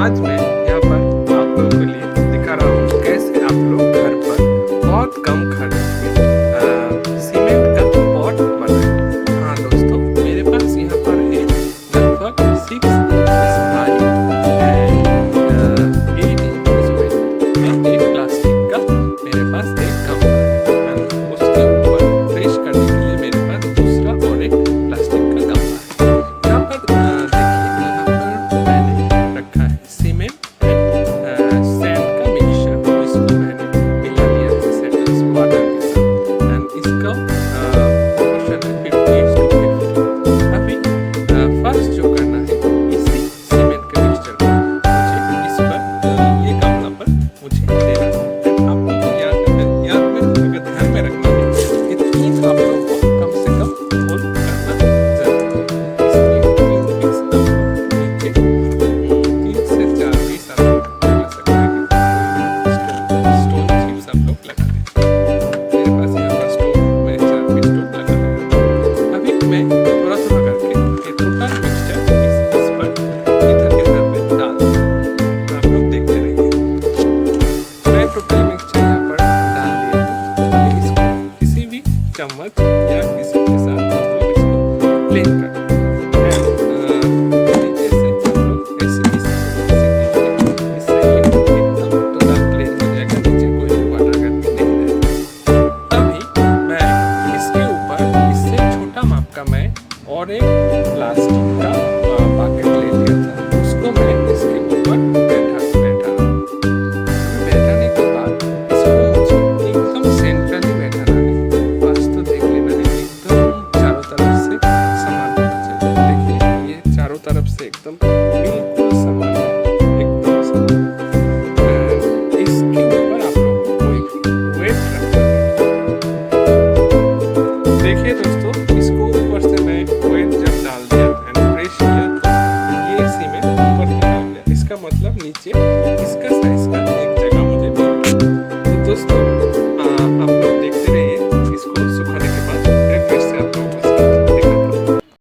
आज मैं यहाँ पर आप लोगों के लिए दिखा रहा हूँ कैसे आप लोग घर पर बहुत कम खर्च में सीमेंट का पॉट बनाएं। हाँ दोस्तों, मेरे पास यहाँ पर है लगभग 6 इंच भारी एंड 8 इंच में एक प्लास्टिक का मेरे पास एक गमला है एंड उसके ऊपर फ्रेश करने के लिए मेरे पास दूसरा और एक प्लास्टिक का गमला है। यहाँ पर देखिए, यहाँ पर मैंने रखा है सीमेंट एंड सैंड का मिक्सचर, इसको मैंने मिला लिया है वाटर के साथ एंड इसका प्रोपोर्शन है 50:50। अभी फर्स्ट जो करना है, इसी सीमेंट के मिक्सचर को मुझे इस पर ये गमला पर मुझे देना है। आप लोग को याद में अगर ध्यान में रखना है कि 3 आप लोगों को कम से कम होल करना जरूरी है। इसलिए 3 पीस आप लोग नीचे 3 से 4 पीस आप लोग लगा सकते हैं। स्टोन चिप्स आप लोग लगा दें। मेरे पास यहाँ पर स्टोन, मैं 4 पीस स्टोन लगा देता हूँ। अभी मैं थोड़ा थोड़ा करके ये टोटल मिक्सचर इस पर इधर पे डाल दूँ। आप लोग देखते रहिए। मैं टोटल मिक्सचर यहाँ पर डाल दिया हूँ। अभी इसको किसी भी चम्मच या किसी के साथ आप लोग इसको प्लेन कर दें। नीचे से आप लोग इससे ये एकदम टोटल प्लेन हो जाएगा, नीचे कोई भी वाटर गर्मी नहीं रहेगा। तभी मैं इसके ऊपर इससे छोटा माप का मैं और एक प्लास्टिक का पैकेट ले लिया था, उसको मैं इसके ऊपर बैठाने के बाद इसको मुझे एकदम सेंट्रली बैठाना है। बस तो देख लेना है, एकदम चारों तरफ से समान होना चाहिए। देखिए, ये चारों तरफ से एकदम बिल्कुल समान है, एकदम समान। इसके ऊपर आप लोगों को कोई भी वेट रखना है। देखिए दोस्तों, इसको ऊपर से मैं वेट जब डाल दिया एंड प्रेस किया तो ये सीमेंट ऊपर तक आ गया। इसका मतलब नीचे इसका साइज का एक जगह मुझे मिल गया। तो दोस्तों,